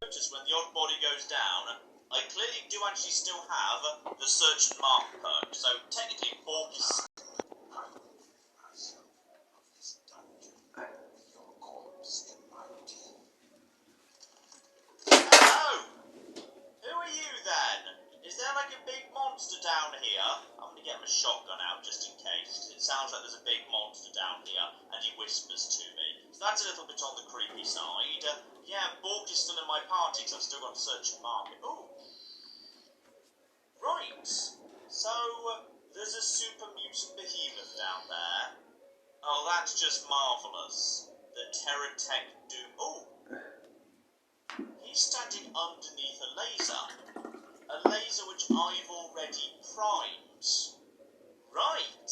notice when the odd body goes down, I clearly do actually still have the search and mark perk, so technically Borg is... Hello! Who are you then? Is there like a big monster down here? I'm gonna get my shotgun out just in case. It sounds like there's a big monster down here, and he whispers to me. So that's a little bit on the creepy side. Yeah, Borg is still in my party because I've still got to search and mark it. Ooh. Right. So, there's a super mutant behemoth down there. Oh, that's just marvellous. The Terratech Doom... Ooh. He's standing underneath a laser. A laser which I've already primed. Right.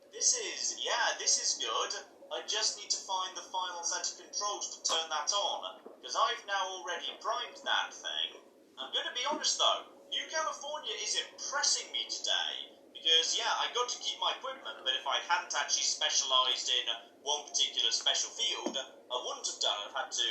This is good. I just need to find the final set of controls to turn that on, because I've now already primed that thing. I'm going to be honest though, New California is impressing me today, because yeah, I got to keep my equipment, but if I hadn't actually specialised in one particular special field, I wouldn't have done it. I've had to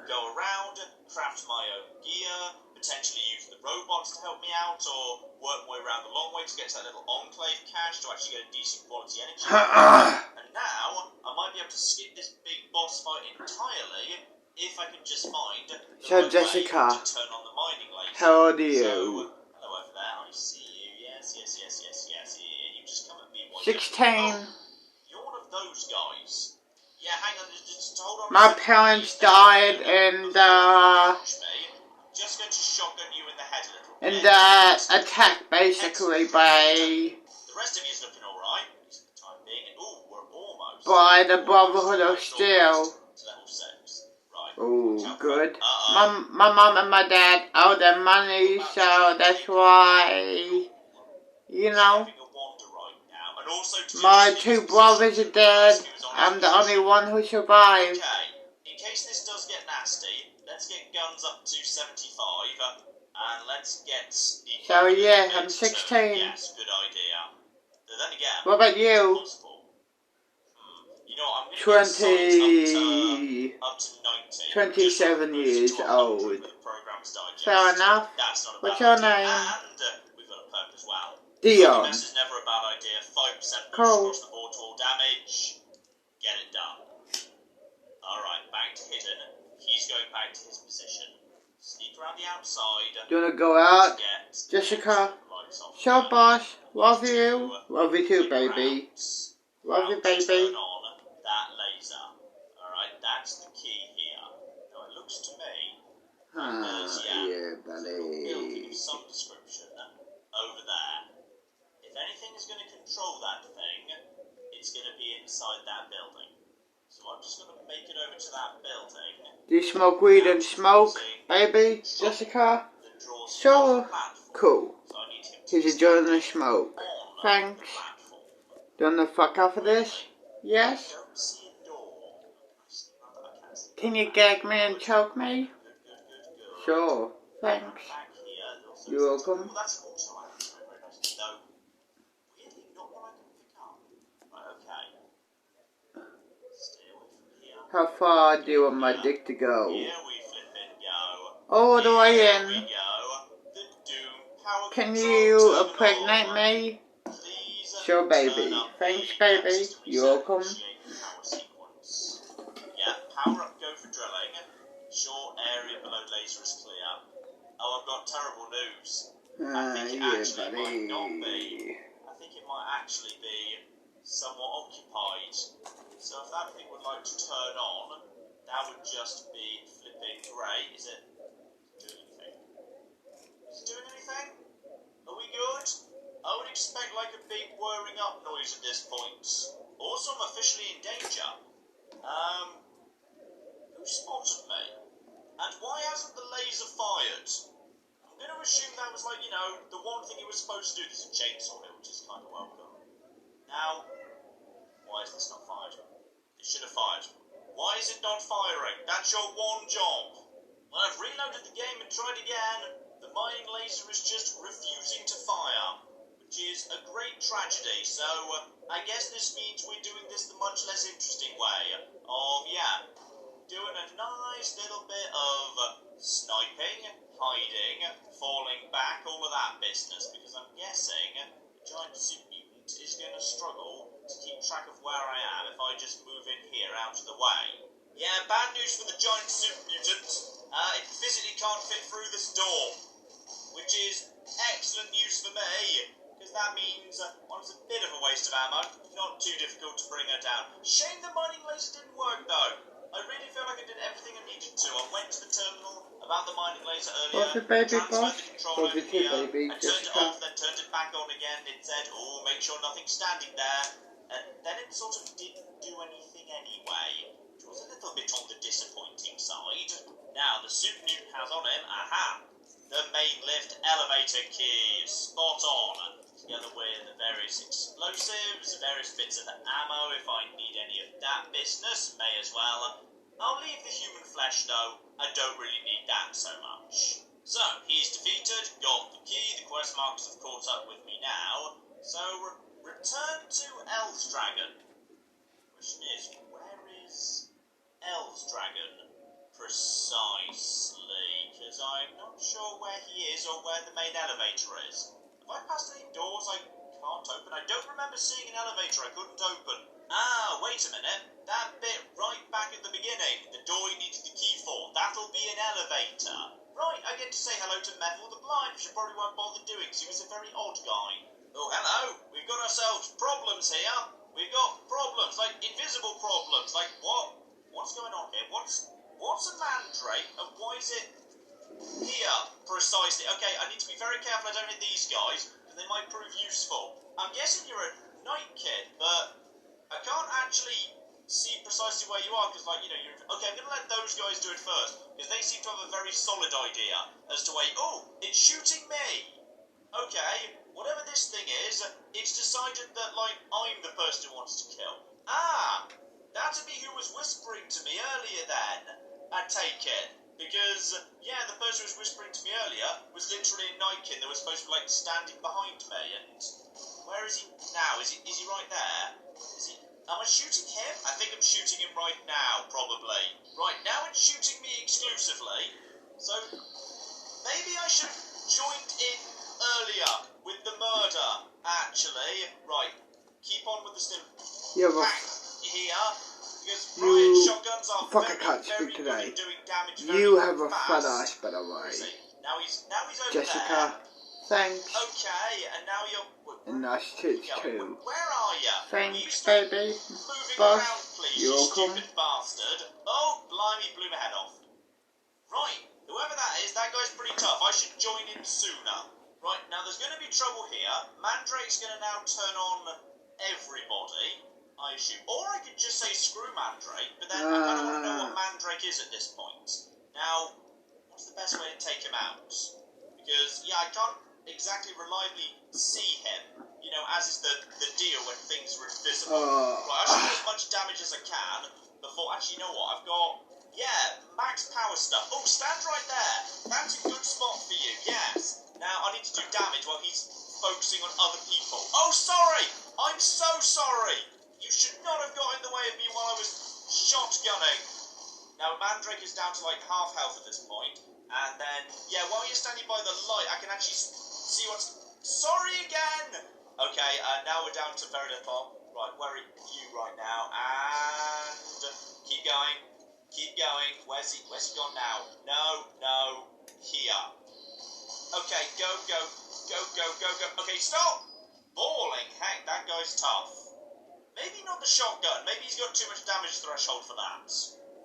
go around, craft my own gear, potentially use the robots to help me out, or work my way around the long way to get to that little enclave cache to actually get a decent quality energy. And now, I might be able to skip this big boss fight entirely if I can just find the right Jessica, way to turn on the mining laser. how old are you? So, hello over there, I see you. Yes. You just come at me. 16. Oh, you're one of those guys. Yeah, hang on, just hold on. My parents died in the... Just going to shotgun you in the head a little in bit. the attack, basically, by... The rest of you's looking alright. For the time being. Ooh, we're almost. by the Brotherhood of Steel. Level 6. Right. Oh, good. My mum and my dad owe them money, so that's why, you know, my two brothers are dead. I'm the only one who survived. Okay, in case this does get nasty, let's get guns up to 75, and let's get sneaky. So yeah, I'm 16. Yes, good idea. But then again, What about you? You know what, I'm going to get up to 90. 27 years old. Fair enough. That's not a What's bad your idea. name? And we've got a perk as well. Dion. This is never a bad idea. 5% Cool. across the board to all damage. Get it done. Alright, back to hidden. He's going back to his position. Sneak around the outside. Do you want to go out? Jessica? Sure, boss. Love you. Love you too, baby. Love you, baby. Turn on that laser. Alright, that's the key here. Now it looks to me Yeah, buddy. building of some description over there. If anything is going to control that thing, it's going to be inside that building. So I'm just going to make it over to that building. Do you smoke weed and smoke, baby? Jessica? Sure. Cool. He's enjoying the smoke. Thanks. Do you want to fuck off of this? Yes? Can you gag me and choke me? Sure. Thanks. You're welcome. How far do you want my dick to go? All the way in. Can you impregnate me? Sure, baby. Thanks, baby. You're welcome. Yeah, power up, go for drilling. Short area below laser is clear. Oh, I've got terrible news. I think it actually might not be. I think it might actually be somewhat occupied. So if that thing would like to turn on, that would just be flipping great. Is it doing anything? Is it doing anything? Are we good? I would expect like a big whirring up noise at this point. Also, I'm officially in danger. Who spotted me? And why hasn't the laser fired? I'm going to assume that was like, you know, the one thing it was supposed to do. There's a chainsaw here, which is kind of welcome. Now, why is this not fired? It should have fired. Why is it not firing? That's your one job. Well, I've reloaded the game and tried again. The mining laser is just refusing to fire, which is a great tragedy. So, I guess this means we're doing this the much less interesting way of, yeah, doing a nice little bit of sniping, hiding, falling back, all of that business, because I'm guessing the giant super mutant is going to struggle to keep track of where I am if I just move in here out of the way. Yeah, bad news for the giant super mutant. It physically can't fit through this door, which is excellent news for me, because that means well, it's a bit of a waste of ammo, not too difficult to bring her down. Shame the mining laser didn't work though. I really feel like I did everything I needed to. I went to the terminal about the mining laser earlier, What's the baby, transferred boss? the controller over Positive, here, baby, I turned it Jessica. off, then turned it back on again. It said, oh, make sure nothing's standing there. And then it sort of didn't do anything anyway, which was a little bit on the disappointing side. Now, the super mutant has on him, aha, the main lift elevator key, spot on. Together with the various explosives, various bits of ammo if I need any of that business, may as well. I'll leave the human flesh though, I don't really need that so much. So, he's defeated, got the key, the quest markers have caught up with me now, so return to Elfdragon. Question is, where is Elfdragon precisely? Because I'm not sure where he is or where the main elevator is. Have I passed any doors I can't open? I don't remember seeing an elevator I couldn't open. Ah, wait a minute. That bit right back at the beginning, the door you needed the key for, that'll be an elevator. Right, I get to say hello to Meville the Blind, which I probably won't bother doing, because he was a very odd guy. Oh, hello. We've got ourselves problems here. We've got problems, like invisible problems. Like, what? What's going on here? What's a mandrake, and why is it here, precisely? Okay, I need to be very careful I don't hit these guys, because they might prove useful. I'm guessing you're a Night Kid, but I can't actually see precisely where you are, because, like, you know, you're... Okay, I'm going to let those guys do it first, because they seem to have a very solid idea as to where... Oh, it's shooting me! Okay, whatever this thing is, it's decided that, like, I'm the person who wants to kill. Ah! That'd be who was whispering to me earlier then, I take it. Because, yeah, the person who was whispering to me earlier was literally a Night Kid that was supposed to be, like, standing behind me, and... Where is he now? Is he right there? Is he... Am I shooting him? I think I'm shooting him right now, probably. Right, now it's shooting me exclusively, so... Maybe I should have joined in earlier with the murder, actually. Right, keep on with the stim... Yeah, well... Here... Because riot shotguns are Fuck, I very, can't very speak good today. at doing damage very You have a fast. fat ass, by the way. Now he's over Jessica, there. thanks. Okay, and now you're... And nice tits too. Where are you? Thanks, baby. Moving Boss, around, please, you're you welcome. stupid bastard. Oh, blimey, blew my head off. Right, whoever that is, that guy's pretty tough. I should join in sooner. Right, now there's going to be trouble here. Mandrake's going to now turn on everybody, I assume. Or I could just say screw Mandrake, but then I kind of want to know what Mandrake is at this point. Now, what's the best way to take him out? Because, yeah, I can't exactly reliably see him, you know, as is the deal when things are invisible. Right, I should do as much damage as I can before... Actually, you know what? I've got... Yeah, max power stuff. Oh, stand right there. That's a good spot for you, yes. Now, I need to do damage while he's focusing on other people. Oh, sorry! I'm so sorry! You should not have got in the way of me while I was shotgunning. Now, Mandrake is down to, like, half health at this point. And then, yeah, while you're standing by the light, I can actually see what's... Sorry again! Okay, now we're down to very little. Right, where are you right now? And... Keep going. Keep going. Where's he gone now? No. Here. Okay, go. Okay, stop! Balling. Heck, that guy's tough. Maybe not the shotgun. Maybe he's got too much damage threshold for that.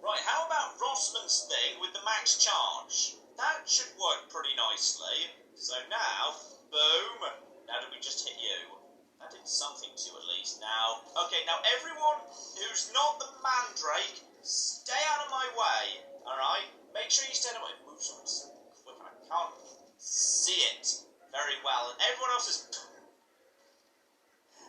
Right, how about Rossman's thing with the max charge? That should work pretty nicely. So now, boom. Now did we just hit you? That did something to at least now. Okay, now everyone who's not the Mandrake, stay out of my way. Alright? Make sure you stay out of my way. Move so quick, I can't see it very well. And everyone else is...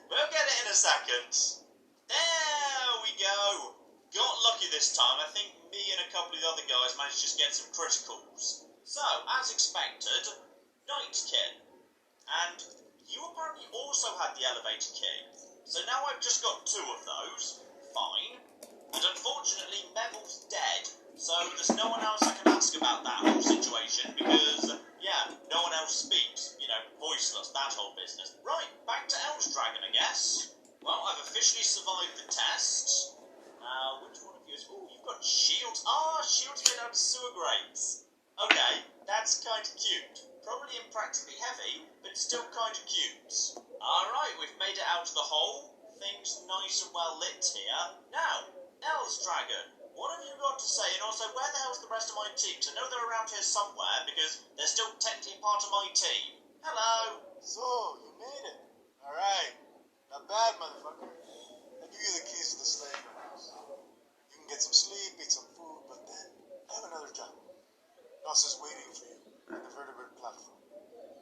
We'll get it in a second. There we go. Got lucky this time. I think me and a couple of the other guys managed to just get some criticals. So, as expected, Night Kid. And you apparently also had the elevator key. So now I've just got 2 of those. Fine. And unfortunately, Neville's dead, so there's no one else I can ask about that whole situation, because, yeah, no one else speaks. You know, voiceless, that whole business. Right, back to Eldragon, I guess. Well, I've officially survived the test. Which one of you is... Oh, you've got shields. Ah, shields made out of sewer grates. Okay, that's kind of cute. Probably impractically heavy, but still kind of cute. Alright, we've made it out of the hole. Things nice and well lit here. Now, Eldragon, what have you got to say? And also, where the hell's the rest of my team? 'Cause I know they're around here somewhere, because they're still technically part of my team. Hello! So, you made it. Alright. Not bad, motherfucker. I'll give you the keys to the slave house. You can get some sleep, eat some food, but then I have another job. Nos is waiting for you on the vertebrate platform.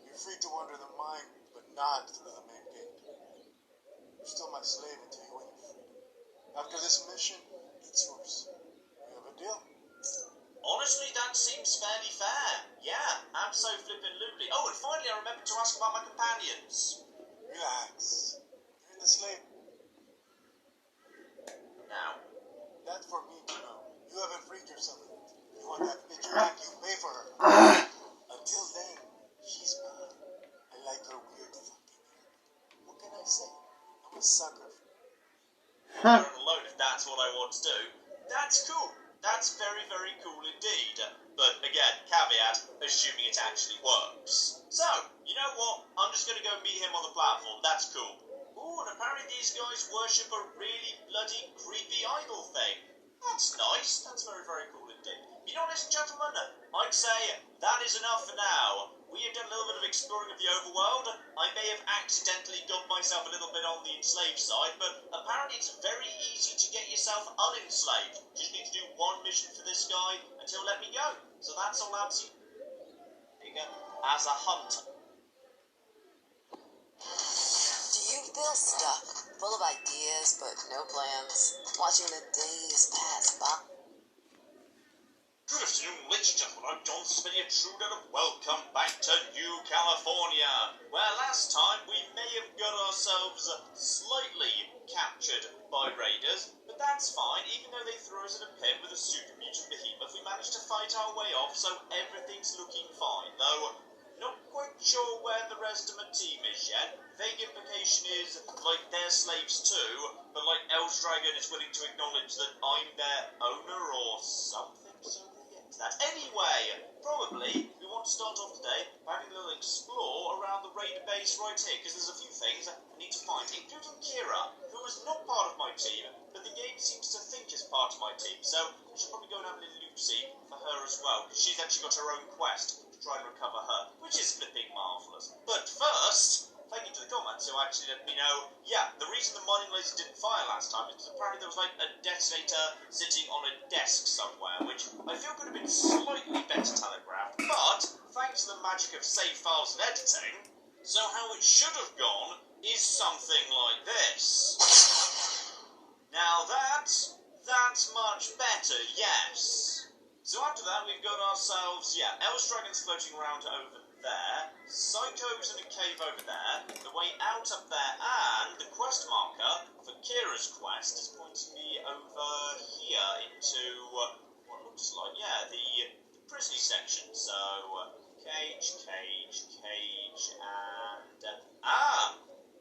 You're free to wander the mine, but not through the main gate. You're still my slave until you win your freedom. After this mission, it's yours. We have a deal? Honestly, that seems fairly fair. Yeah, abso-flippin'-lutely. Oh, and finally I remembered to ask about my companions. Relax. You're in the slave. Now, That's for me to know. You haven't freed yourself yet. You want that bitch back, you pay for her. Until then, she's mine. I like her weird fucking hair. What can I say? I'm a sucker for her. you're alone if that's what I want to do. That's cool. That's very, very cool indeed. But again, caveat, assuming it actually works. So, you know what? I'm just going to go meet him on the platform. That's cool. Ooh, and apparently these guys worship a really bloody creepy idol thing. That's nice. That's very, very cool indeed. You know, ladies and gentlemen, I'd say that is enough for now. We have done a little bit of exploring of the overworld. I may have accidentally got myself a little bit on the enslaved side, but apparently it's very easy to get yourself unenslaved. Just need to do one mission for this guy, and he'll let me go. So that's all absolutely as a hunter. Do you feel stuck, full of ideas but no plans, watching the days pass by? Good afternoon, ladies and gentlemen. I'm Don Spinny, a true and welcome back to New California, where last time we may have got ourselves slightly captured by raiders, but that's fine. Even though they threw us in a pit with a super mutant behemoth, we managed to fight our way off, so everything's looking fine. Though, not quite sure where the rest of my team is yet. Vague implication is, like, they're slaves too, but, like, Eldragon is willing to acknowledge that I'm their owner or something, so they get to that. Anyway, probably, we want to start off today by having a little explore around the raider base right here, because there's a few things I need to find, including Kira, who is not part of my team, but the game seems to think is part of my team, so I should probably go and have a little loop-see for her as well, because she's actually got her own quest to try and recover her, which is flipping marvellous. But first, thank you to the comments who actually let me know, yeah, the reason the mining laser didn't fire last time is because apparently there was like a detonator sitting on a desk somewhere, which I feel could have been slightly better telegraphed, but thanks to the magic of save files and editing, so how it should have gone is something like this. Now that's much better, yes. So after that we've got ourselves, yeah, Eldragon's floating around over there, Psycho's in a cave over there, the way out up there, and the quest marker for Kira's quest is pointing me over here into what looks like, yeah, the prison section. So, cage, and,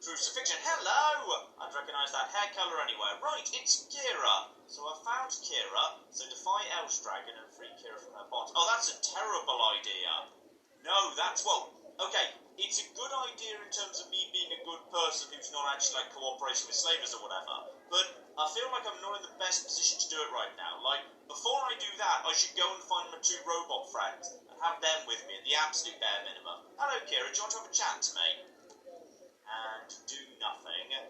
crucifixion. Hello! I'd recognise that hair colour anywhere. Right, it's Kira. So I found Kira, so defy Eldragon and free Kira from her bonds. Oh, that's a terrible idea. No, that's, well, okay, it's a good idea in terms of me being a good person who's not actually, like, cooperating with slavers or whatever, but I feel like I'm not in the best position to do it right now. Like, before I do that, I should go and find my two robot friends and have them with me at the absolute bare minimum. Hello, Kira, do you want to have a chat to me? And do nothing, and,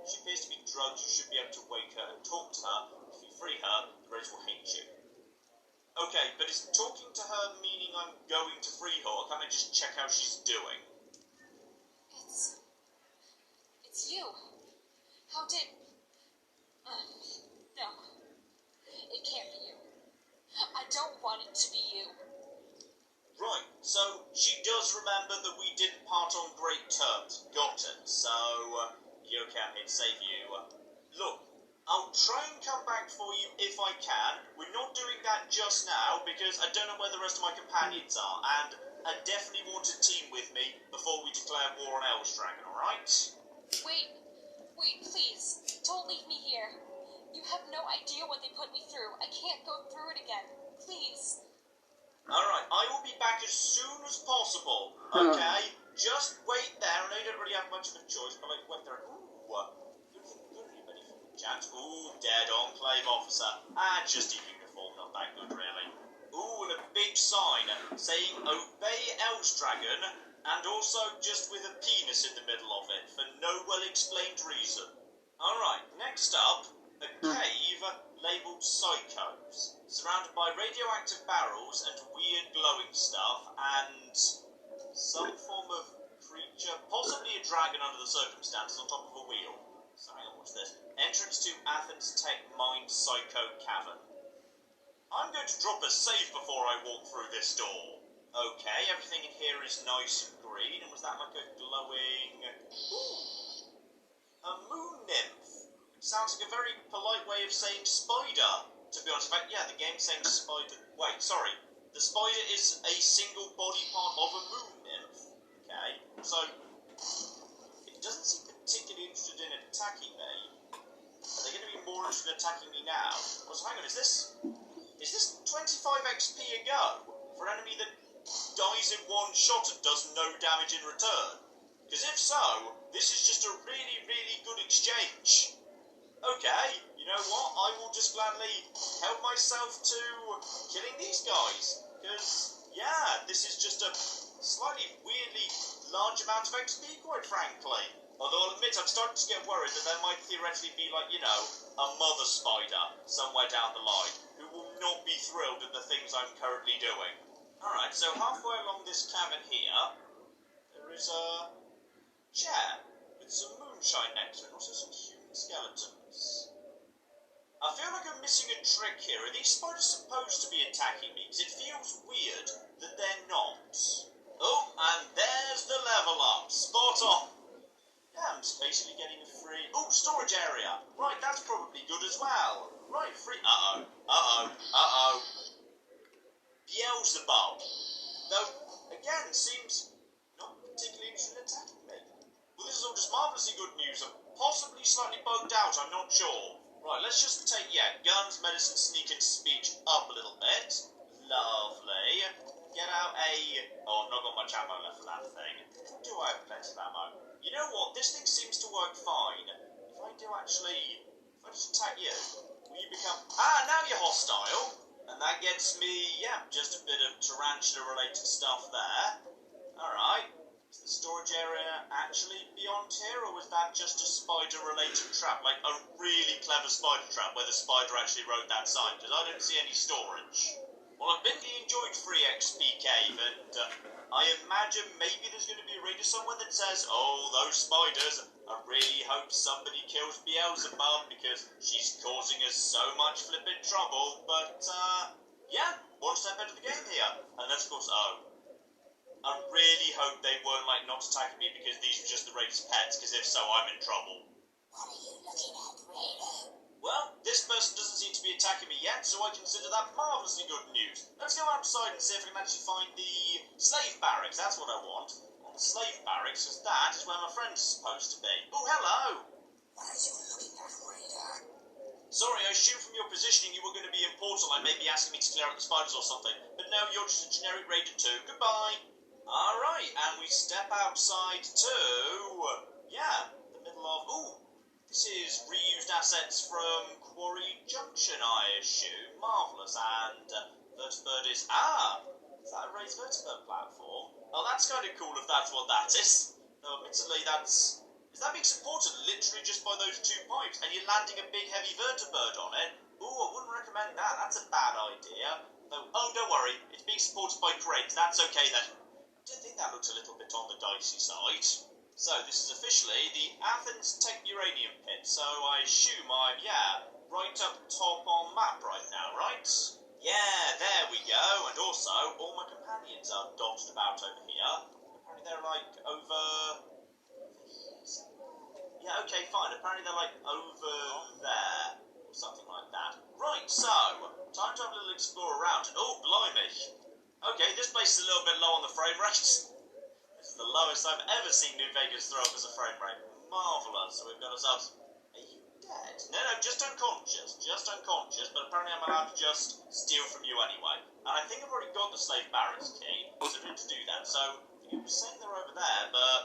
she appears to be drugged. You should be able to wake her and talk to her. If you free her, the raiders will hate you. Okay, but is talking to her meaning I'm going to free her, or can I just check how she's doing? It's you. How did... no. It can't be you. I don't want it to be you. Right, so she does remember that we didn't part on great terms. Got it. So, you okay, I'm here to save you. Look, I'll try and come back for you if I can. We're not doing that just now because I don't know where the rest of my companions are, and I definitely want a team with me before we declare war on Elstragon, alright? Wait, please. Don't leave me here. You have no idea what they put me through. I can't go through it again. Please. Alright, I will be back as soon as possible, okay? Just wait there. I know you don't really have much of a choice, but like, wait there. Ooh, good, ready for the chance. Ooh, dead enclave officer. Just a uniform, not that good, really. Ooh, and a big sign saying obey Elstragon, and also just with a penis in the middle of it, for no well-explained reason. Alright, next up, a cave labelled Psychos, surrounded by radioactive barrels and weird glowing stuff, and some form of creature, possibly a dragon under the circumstances, on top of a wheel. So hang on, what's this? Entrance to Athens Tech Mind Psycho Cavern. I'm going to drop a save before I walk through this door. Okay, everything in here is nice and green, and was that like a glowing... a moon nymph? Sounds like a very polite way of saying spider, to be honest. In fact, yeah, the game's saying spider... Wait, sorry. The spider is a single body part of a moon nymph. Okay, so... it doesn't seem particularly interested in attacking me. Are they going to be more interested in attacking me now? Well, so hang on, is this 25 XP a go for an enemy that dies in one shot and does no damage in return? Because if so, this is just a really, really good exchange. Okay, you know what? I will just gladly help myself to killing these guys. Because, yeah, this is just a slightly weirdly large amount of XP, quite frankly. Although I'll admit I'm starting to get worried that there might theoretically be, like, you know, a mother spider somewhere down the line who will not be thrilled at the things I'm currently doing. Alright, so halfway along this cavern here, there is a chair with some moonshine next to it, and also some human skeletons. I feel like I'm missing a trick here. Are these spiders supposed to be attacking me? Because it feels weird that they're not. Oh, and there's the level up. Spot on. Yeah, I'm just basically getting a free... Oh, storage area. Right, that's probably good as well. Right, free... Uh-oh. Beelzebub. Though, again, seems not particularly interested in attacking me. Well, this is all just marvellously good news. I'm possibly slightly bugged out, I'm not sure. Right, let's just take, guns, medicine, sneak, and speech up a little bit. Lovely. Get out a... Oh, I've not got much ammo left for that thing. Do I have plenty of ammo? You know what? This thing seems to work fine. If I just attack you, will you become... now you're hostile. And that gets me, just a bit of tarantula-related stuff there. Alright. Is the storage area actually beyond here, or was that just a spider-related trap? Like a really clever spider trap where the spider actually wrote that sign? Because I don't see any storage. Well, I've been enjoyed Free XP Cave, and I imagine maybe there's going to be a reader somewhere that says, oh, those spiders, I really hope somebody kills Beelzebub because she's causing us so much flippin' trouble. But, one step ahead of the game here. And that's, of course, I really hope they weren't, like, not attacking me because these were just the Raider's pets, because if so, I'm in trouble. What are you looking at, Raider? Well, this person doesn't seem to be attacking me yet, so I consider that marvellously good news. Let's go outside and see if we can actually find the slave barracks. That's what I want. On the slave barracks, because that is where my friend's supposed to be. Oh, hello! What are you looking at, Raider? Sorry, I assumed from your positioning you were going to be in Portal and maybe asking me to clear out the spiders or something. But no, you're just a generic Raider too. Goodbye! Alright, and we step outside to... the middle of... Ooh! This is reused assets from Quarry Junction, I assume. Marvellous. And Vertibird is... Is that a raised Vertibird platform? Oh, that's kind of cool if that's what that is. No, admittedly, that's... Is that being supported literally just by those two pipes? And you're landing a big heavy Vertibird on it? Ooh, I wouldn't recommend that. That's a bad idea. Though, don't worry. It's being supported by cranes. That's okay then. I did think that looked a little bit on the dicey side. So, this is officially the Athens Tech Uranium Pit, so I assume I'm, right up top on map right now, right? Yeah, there we go, and also, all my companions are dotted about over here. Apparently they're, like, over here somewhere. Yeah, okay, fine. Apparently they're like over there or something like that. Right, so time to have a little explore around. Oh, blimey. Okay, this place is a little bit low on the frame rate. This is the lowest I've ever seen New Vegas throw up as a frame rate. Marvellous. So we've got ourselves... Are you dead? No, just unconscious. Just unconscious, but apparently I'm allowed to just steal from you anyway. And I think I've already got the slave barracks key, so I need to do that. So, you were saying they're over there, but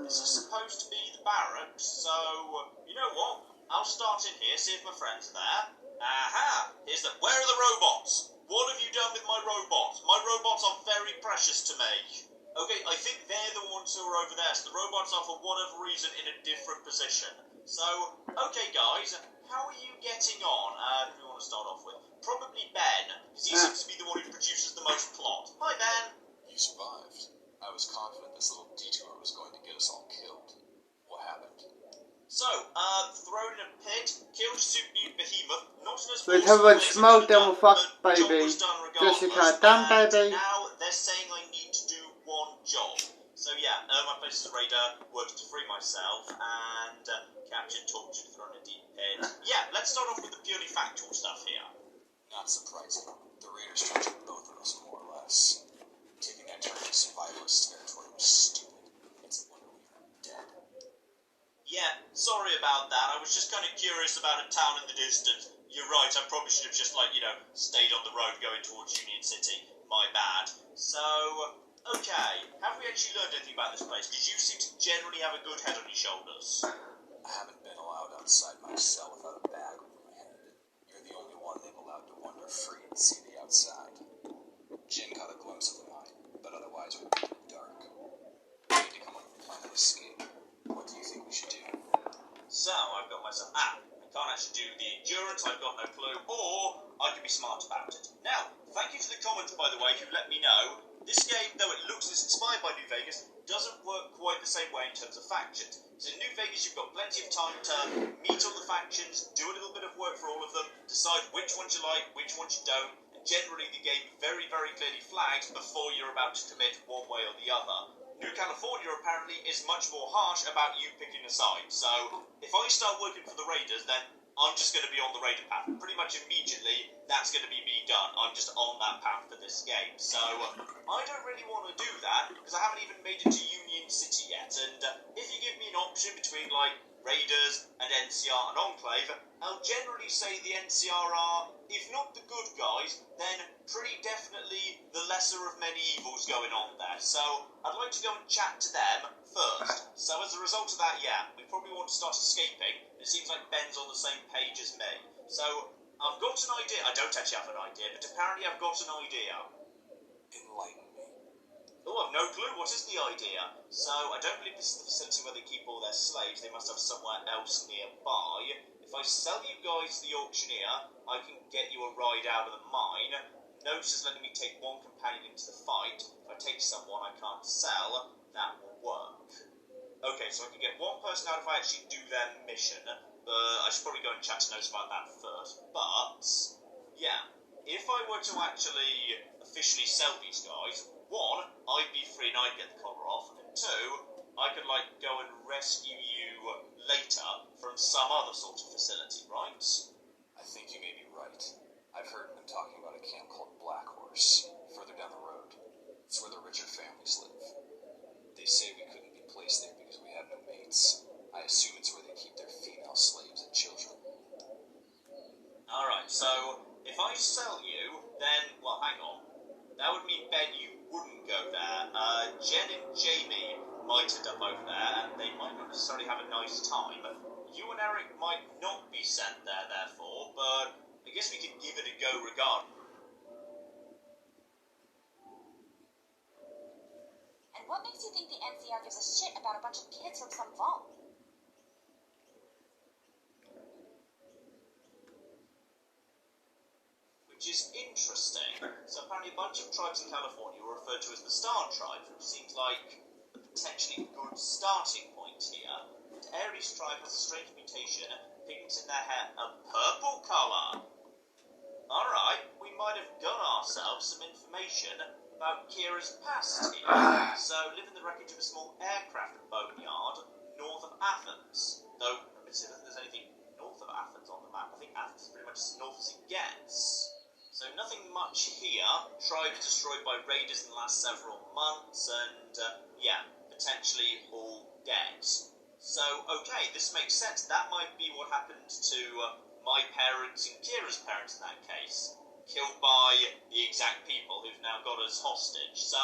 this is supposed to be the barracks, so, you know what? I'll start in here, see if my friends are there. Aha! Here's the... Where are the robots? What have you done with my robots? My robots are very precious to me. Okay, I think they're the ones who are over there, so the robots are for whatever reason in a different position. So, okay guys, how are you getting on? Who do we want to start off with? Probably Ben, because he seems to be the one who produces the most plot. Hi Ben! You survived. I was confident this little detour was going to get us all killed. What happened? So, thrown in a pit, killed Super Mutant Behemoth, not as With how much smoke they will fuck, baby. Jessica, done, baby. Now they're saying I need to do one job. So yeah, my place as a raider, working to free myself, and captured, tortured, thrown in a deep pit. Yeah, let's start off with the purely factual stuff here. Not surprising. The raiders tortured both of us, more or less. Taking that turn to survivalist territory was stupid. It's a wonder we aren't dead. Yeah, sorry about that. I was just kind of curious about a town in the distance. You're right, I probably should have just, like, you know, stayed on the road going towards Union City. My bad. So, okay. Have we actually learned anything about this place? Because you seem to generally have a good head on your shoulders. I haven't been allowed outside my cell without a bag over my head. You're the only one they've allowed to wander free and see the outside. Jin caught a glimpse of the mine, but otherwise we're in the dark. We need to come up with a plan of escape. What do you think we should do? So, I've got myself... I can't actually do the endurance, I've got no clue, or I can be smart about it. Now, thank you to the comments, by the way, who let me know. This game, though it looks as inspired by New Vegas, doesn't work quite the same way in terms of factions. So in New Vegas, you've got plenty of time to meet all the factions, do a little bit of work for all of them, decide which ones you like, which ones you don't, and generally the game very, very clearly flags before you're about to commit one way or the other. New California apparently is much more harsh about you picking a side. So if I start working for the Raiders, then I'm just going to be on the Raider path. Pretty much immediately, that's going to be me done. I'm just on that path for this game. So I don't really want to do that because I haven't even made it to Union City yet. And if you give me an option between like Raiders and NCR and Enclave, I'll generally say the NCR are, if not the good guys, then pretty definitely the lesser of many evils going on there. So I'd like to go and chat to them first. So as a result of that, yeah, we probably want to start escaping. It seems like Ben's on the same page as me. So I've got an idea. I don't actually have an idea, but apparently I've got an idea. Enlighten me. Oh, I've no clue. What is the idea? So, I don't believe this is the facility where they keep all their slaves. They must have somewhere else nearby. If I sell you guys to the auctioneer, I can get you a ride out of the mine. Notice is letting me take one companion into the fight. If I take someone I can't sell, that will work. Okay, so I can get one person out if I actually do their mission. I should probably go and chat to Nose about that first. But, yeah. If I were to actually officially sell these guys, one, I'd be free and I'd get the collar off, and two, I could, like, go and rescue you later from some other sort of facility, right? I think you may be right. I've heard them talking about a camp called Black Horse, further down the road. It's where the richer families live. They say we couldn't be placed there because we have no mates. I assume it's where they keep their female slaves and children. Alright, so if I sell you, then, well, hang on. That would mean, Ben, you wouldn't go there. Jen and Jamie might end up over there, and they might not necessarily have a nice time. You and Eric might not be sent there, therefore, but I guess we could give it a go regardless. And what makes you think the NCR gives a shit about a bunch of kids from some vault? Which is interesting. So apparently a bunch of tribes in California were referred to as the Star Tribes, which seems like a potentially good starting point here. And Ares tribe has a strange mutation, pigments in their hair a purple colour. Alright, we might have got ourselves some information about Kira's past here. So, live in the wreckage of a small aircraft boneyard north of Athens. Though, I don't think there's anything north of Athens on the map. I think Athens is pretty much as north as it gets. So nothing much here. Tribes destroyed by raiders in the last several months, and yeah, potentially all dead. So, okay, this makes sense. That might be what happened to my parents and Kira's parents in that case. Killed by the exact people who've now got us hostage. So,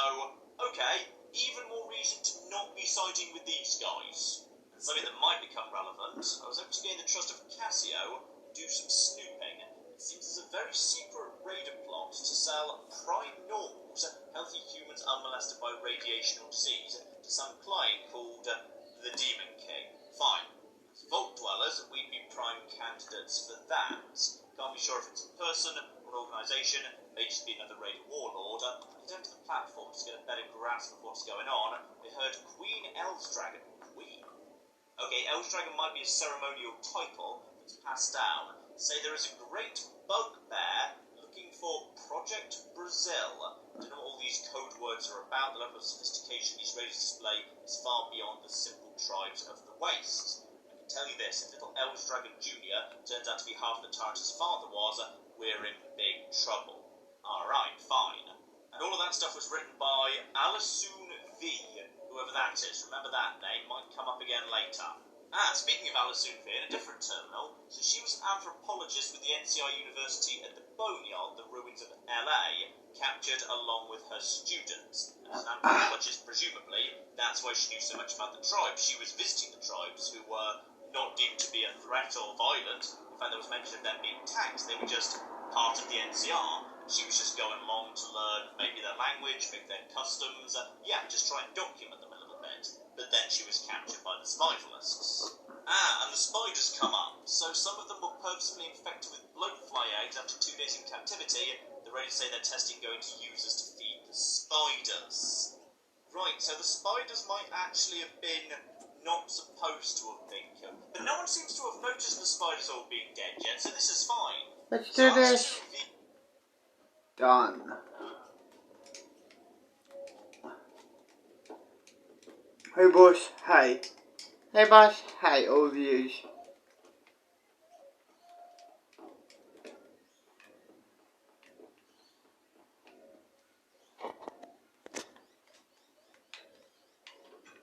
okay, even more reason to not be siding with these guys. And something that might become relevant, I was able to gain the trust of Cassio and do some snooping. It seems there's a very secret raider plot to sell prime normals, healthy humans unmolested by radiation or disease, to some client called the Demon King. Fine. As Vault Dwellers, we'd be prime candidates for that. Can't be sure if it's a person or an organisation, may just be another raider warlord. Get down to the platform to get a better grasp of what's going on. We heard Queen Elfdragon. Queen? Okay, Elfdragon might be a ceremonial title, but it's passed down. Say there is a great bugbear looking for Project Brazil. I don't know what all these code words are about. The level of sophistication these raiders display is far beyond the simple tribes of the Waste. I can tell you this, if little Elfdragon Jr. turns out to be half the tyrant his father was, we're in big trouble. Alright, fine. And all of that stuff was written by Alisoon V, whoever that is. Remember that name, might come up again later. Speaking of Alisoon V, in a different terminal, so she was an anthropologist with the NCI University at the Boneyard, the ruins of LA, captured along with her students. And as an anthropologist, presumably, that's why she knew so much about the tribes. She was visiting the tribes who were not deemed to be a threat or violent. In fact, there was mention of them being taxed. They were just part of the NCR. She was just going along to learn maybe their language, maybe their customs. Yeah, just try and document them a little bit. But then she was captured by the Spiderlusks. And the spiders come up. So some of them were purposefully infected with bloatfly eggs after 2 days in captivity. The raiders say they're testing going to use us to feed the spiders. Right, so the spiders might actually have been not supposed to have been killed. But no one seems to have noticed the spiders all being dead yet, so this is fine. Let's do this. Done. Hey boss, hey. Hey boss, hey all of yous.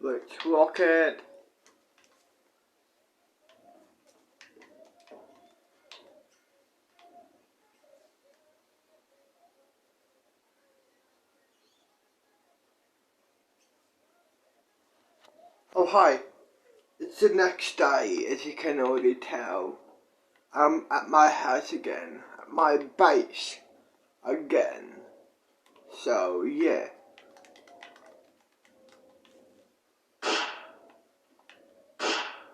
Let's rock it. Oh hi, it's the next day, as you can already tell. I'm at my house again, at my base again. So yeah.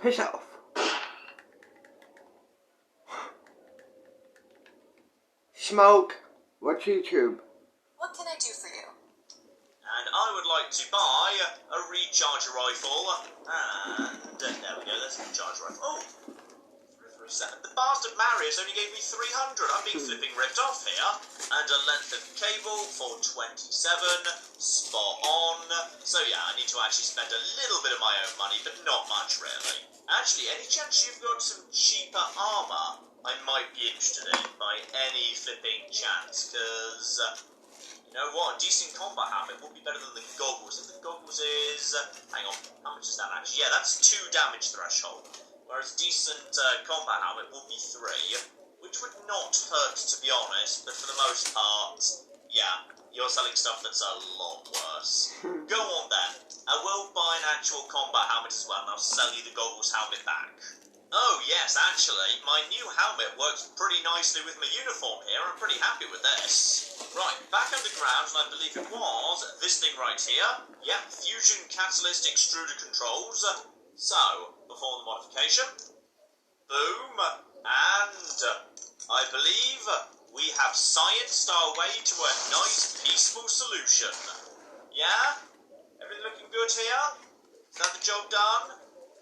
Piss off. Smoke, watch YouTube. What can I do for you? And I would like to buy a recharger rifle, and there we go, there's a recharger rifle. Oh, the bastard Marius only gave me 300, I'm being flipping ripped off here. And a length of cable for 27, spot on. So yeah, I need to actually spend a little bit of my own money, but not much really. Actually, any chance you've got some cheaper armour I might be interested in by any flipping chance, because... you know what, a decent combat helmet would be better than the goggles. If the goggles is... hang on, how much is that actually? Yeah, that's 2 damage threshold. Whereas decent combat helmet would be 3, which would not hurt to be honest, but for the most part, yeah, you're selling stuff that's a lot worse. Go on then. I will buy an actual combat helmet as well, and I'll sell you the goggles helmet back. Oh yes, actually, my new helmet works pretty nicely with my uniform here. I'm pretty happy with this. Right, back underground, and I believe it was this thing right here. Yep, Fusion Catalyst Extruder Controls. So, perform the modification. Boom. And I believe we have scienced our way to a nice, peaceful solution. Yeah? Everything looking good here? Is that the job done?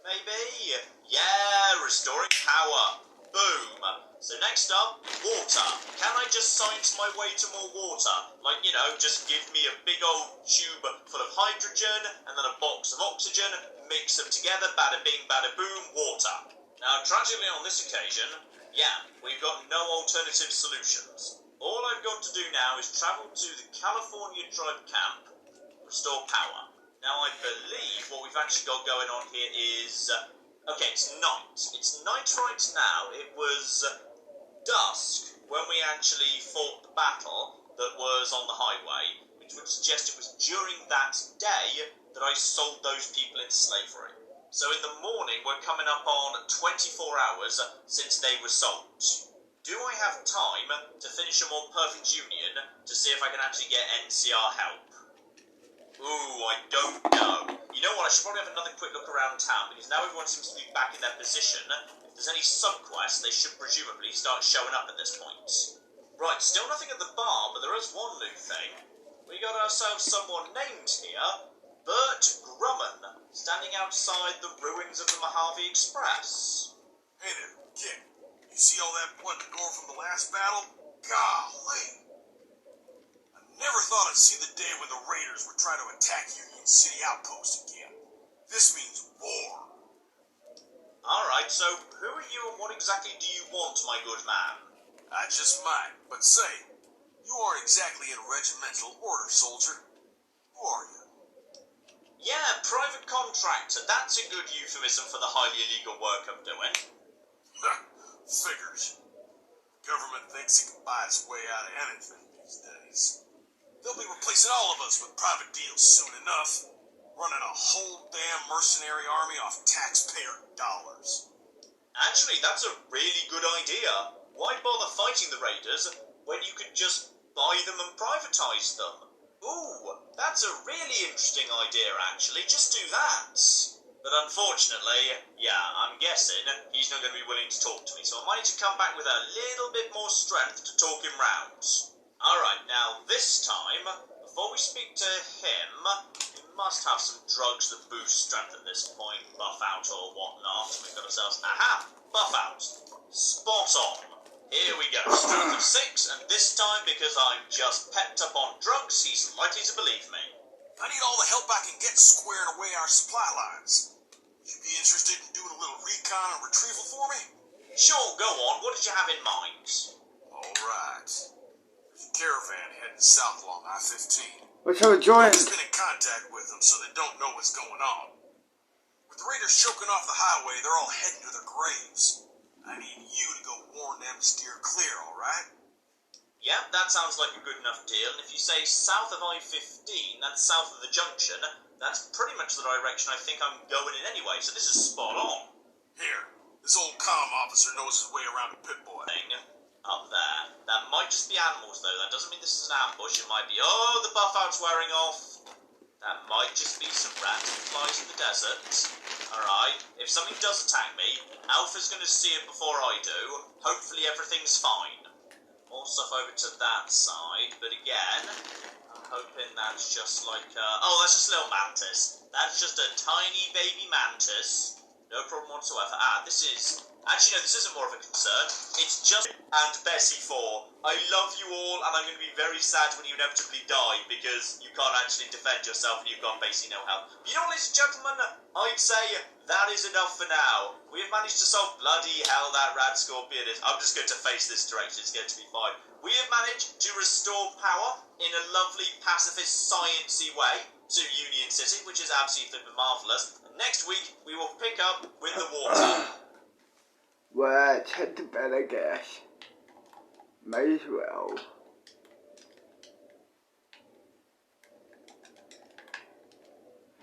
Maybe? Yeah, restoring power. Boom. So next up, water. Can I just science my way to more water? Like, you know, just give me a big old tube full of hydrogen and then a box of oxygen, mix them together, bada bing, bada boom, water. Now, tragically on this occasion, yeah, we've got no alternative solutions. All I've got to do now is travel to the California Tribe camp, restore power. Now, I believe what we've actually got going on here is... okay, it's night. It's night right now. It was dusk when we actually fought the battle that was on the highway, which would suggest it was during that day that I sold those people in slavery. So in the morning, we're coming up on 24 hours since they were sold. Do I have time to finish a more perfect union to see if I can actually get NCR help? Ooh, I don't know. You know what, I should probably have another quick look around town, because now everyone seems to be back in their position. If there's any sub-quests, they should presumably start showing up at this point. Right, still nothing at the bar, but there is one new thing. We got ourselves someone named here, Bert Grumman, standing outside the ruins of the Mojave Express. Hey there, kid. You see all that blood and gore from the last battle? Golly! Never thought I'd see the day when the Raiders would try to attack Union City Outpost again. This means war. Alright, so who are you and what exactly do you want, my good man? I just might, but say, you aren't exactly in regimental order, soldier. Who are you? Yeah, private contractor. That's a good euphemism for the highly illegal work I'm doing. Figures. Government thinks it can buy its way out of anything these days. They'll be replacing all of us with private deals soon enough, running a whole damn mercenary army off taxpayer dollars. Actually, that's a really good idea. Why bother fighting the Raiders when you could just buy them and privatize them? Ooh, that's a really interesting idea, actually. Just do that. But unfortunately, yeah, I'm guessing he's not going to be willing to talk to me, so I might need to come back with a little bit more strength to talk him round. Alright, now this time, before we speak to him, we must have some drugs that boost strength at this point, buff out or whatnot. We've got ourselves, aha, buff out. Spot on. Here we go, strength of 6, and this time, because I'm just pepped up on drugs, he's likely to believe me. I need all the help I can get squaring away our supply lines. Would you be interested in doing a little recon and retrieval for me? Sure, go on, what did you have in mind? Alright. There's a caravan heading south along I-15. Which I would join. I've been in contact with them, so they don't know what's going on. With the Raiders choking off the highway, they're all heading to their graves. I need you to go warn them to steer clear, alright? Yeah, that sounds like a good enough deal, and if you say south of I-15, that's south of the junction, that's pretty much the direction I think I'm going in anyway, so this is spot on. Here, this old comm officer knows his way around a pit boy. Thing up there. That might just be animals, though. That doesn't mean this is an ambush. It might be, oh, the buff out's wearing off. That might just be some rats and flies in the desert. Alright, if something does attack me, Alpha's going to see it before I do. Hopefully everything's fine. More stuff over to that side, but again, I'm hoping that's just like, oh, that's just a little mantis. That's just a tiny baby mantis. No problem whatsoever. This is... Actually, no, this isn't more of a concern. It's just... And Bessie 4, I love you all, and I'm going to be very sad when you inevitably die, because you can't actually defend yourself and you've got basically no help. You know what, ladies and gentlemen? I'd say that is enough for now. We have managed to solve bloody hell that rad scorpion is. I'm just going to face this direction. It's going to be fine. We have managed to restore power in a lovely, pacifist, sciencey way to Union City, which is absolutely flippin' marvellous. Next week, we will pick up with the water. Well, let's head to bed, I guess. Might as well.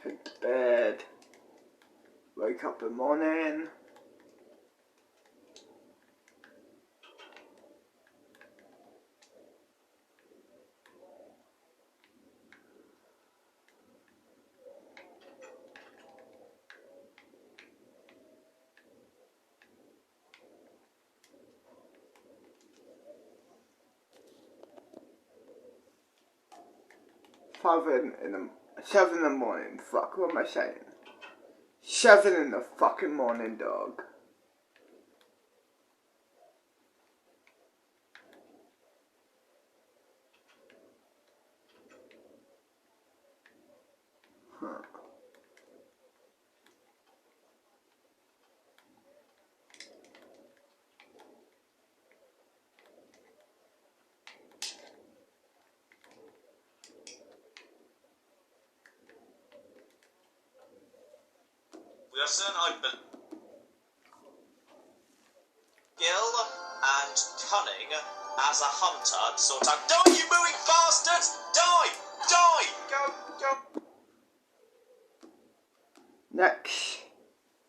Head to bed. Wake up in the morning. Seven in the morning. Fuck, what am I saying? 7 in the fucking morning, dog. We are certain skill and cunning as a hunter to sort out. Die, you moving bastards! Die! Die! Go! Next.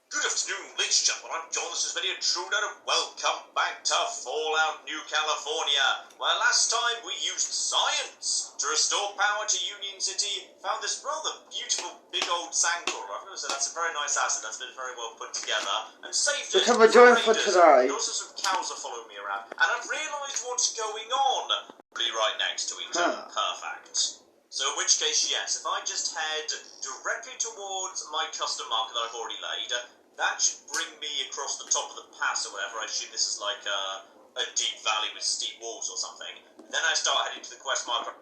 Good afternoon, ladies and gentlemen. I'm John. This is Video Intruder, and welcome back to Fallout New California, where last time we used science to restore power to Union City. Found this rather beautiful big old Sangor. I've got to say that's a very nice asset. That's been very well put together, and saved it. Just have a joint for today. Also, some cows are following me around, and I've realised what's going on. Really, right next to each other. Perfect. So in which case, yes, if I just head directly towards my custom marker that I've already laid, that should bring me across the top of the pass or whatever. I assume this is like a deep valley with steep walls or something. Then I start heading to the quest marker.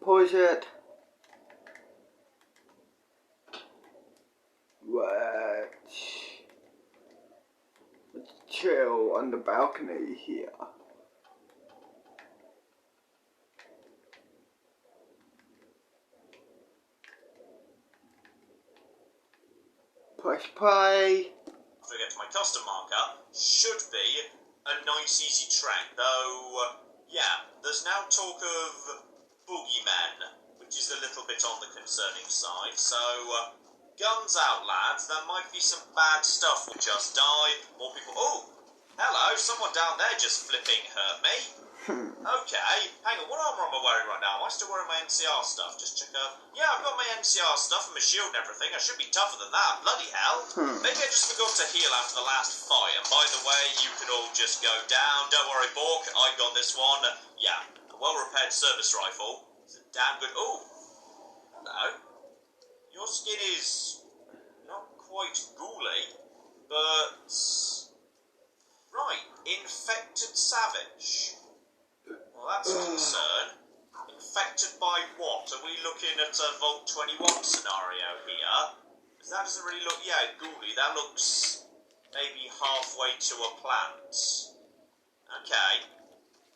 Pause it. Let's chill on the balcony here. Press play. After I get to my custom marker, should be a nice easy trek. Though, yeah, there's now talk of boogeymen, which is a little bit on the concerning side. So, guns out, lads. There might be some bad stuff. We'll just die. More people. Oh, hello. Someone down there just flipping hurt me. Okay, hang on, what armor am I wearing right now? Am I still wearing my NCR stuff? Just check out. Yeah, I've got my NCR stuff and my shield and everything. I should be tougher than that. Bloody hell. Maybe I just forgot to heal after the last fight. And by the way, you can all just go down. Don't worry, Bork, I got this one. Yeah, a well-repaired service rifle. It's a damn good. Oh, hello. Your skin is not quite ghouly, but right, infected savage. Well, that's a concern. Infected by what? Are we looking at a Vault 21 scenario here? Because that doesn't really look... Yeah, ghouly. That looks maybe halfway to a plant. Okay.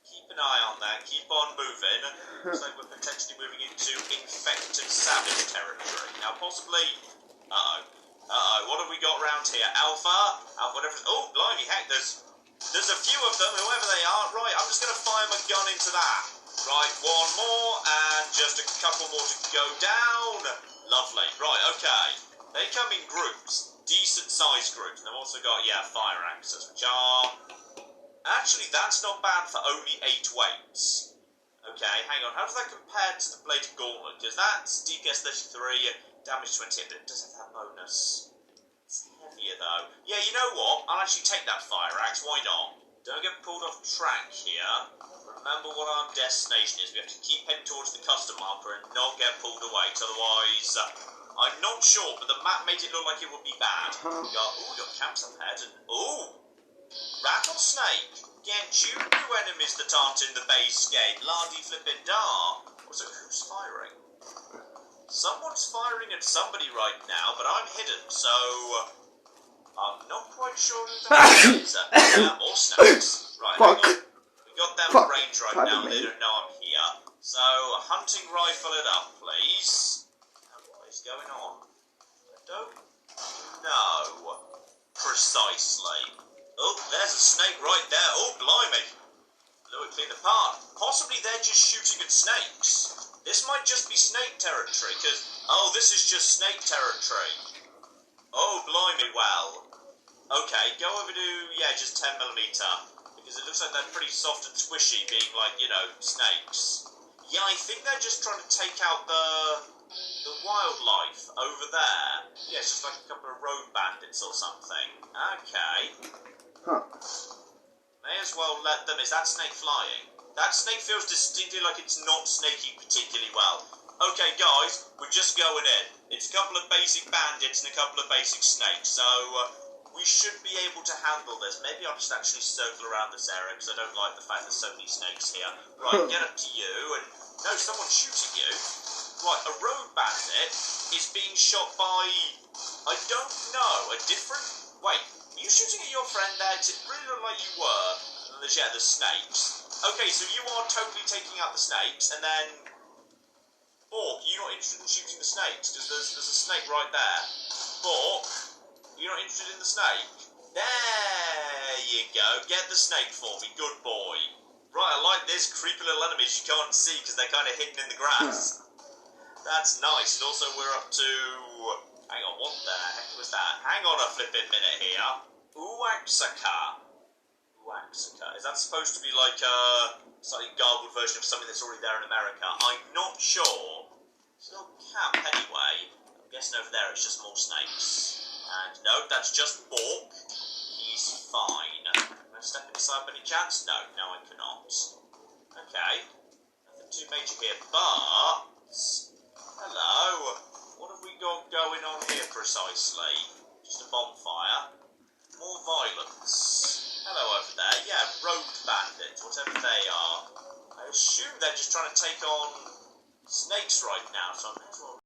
Keep an eye on that. Keep on moving. Looks like we're potentially moving into infected savage territory. Now, possibly... What have we got around here? Alpha? Whatever... Oh, blimey, heck, There's a few of them, whoever they are. Right, I'm just going to fire my gun into that. Right, one more, and just a couple more to go down. Lovely. Right, okay. They come in groups, decent-sized groups. And they've also got, yeah, fire axes, which are... Actually, that's not bad for only 8 weights. Okay, hang on. How does that compare to the Bladed Gauntlet? Because that's DPS 33, damage 28. It does have that bonus. Heavier though. Yeah, you know what? I'll actually take that fire axe. Why not? Don't get pulled off track here. Remember what our destination is. We have to keep heading towards the custom marker and not get pulled away. Otherwise, I'm not sure, but the map made it look like it would be bad. We got camps up ahead and rattlesnake. Get you new enemies that aren't in the base game. Lardy flippin' dar. Also, who's firing? Someone's firing at somebody right now, but I'm hidden, so I'm not quite sure who that is. More snakes. Right, we got them at range right now, they don't know I'm here. So, hunting rifle it up, please. What is going on? I don't know precisely. Oh, there's a snake right there. Oh, blimey. Blew it clean apart. Possibly they're just shooting at snakes. This might just be snake territory, because... Oh, this is just snake territory. Oh, blimey, well. Okay, go over to, yeah, just 10mm. Because it looks like they're pretty soft and squishy, being like, you know, snakes. Yeah, I think they're just trying to take out the wildlife over there. Yeah, it's just like a couple of road bandits or something. Okay. May as well let them... Is that snake flying? That snake feels distinctly like it's not snaking particularly well. Okay, guys, we're just going in. It's a couple of basic bandits and a couple of basic snakes, so we should be able to handle this. Maybe I'll just actually circle around this area, because I don't like the fact there's so many snakes here. Right, get up to you, and... No, someone's shooting you. Right, a road bandit is being shot by, I don't know, a different... Wait, were you shooting at your friend there? It really looked like you were. And there's, yeah, the snakes. Okay, so you are totally taking out the snakes, and then... Bork, you're not interested in shooting the snakes, because there's a snake right there. Bork, you're not interested in the snake? There you go, get the snake for me, good boy. Right, I like this, creepy little enemies you can't see because they're kind of hidden in the grass. That's nice, and also we're up to... Hang on, what the heck was that? Hang on a flippin' minute here. Uaxaka. Uaxaka. Is that supposed to be like a slightly garbled version of something that's already there in America? I'm not sure. It's no camp anyway. I'm guessing over there it's just more snakes. And no, that's just Bork. He's fine. Can I step inside by any chance? No, I cannot. Okay. Nothing too major here, but... Hello. What have we got going on here precisely? Just a bonfire. More violence. Hello over there. Yeah, road bandits, whatever they are. I assume they're just trying to take on snakes right now, so I may as well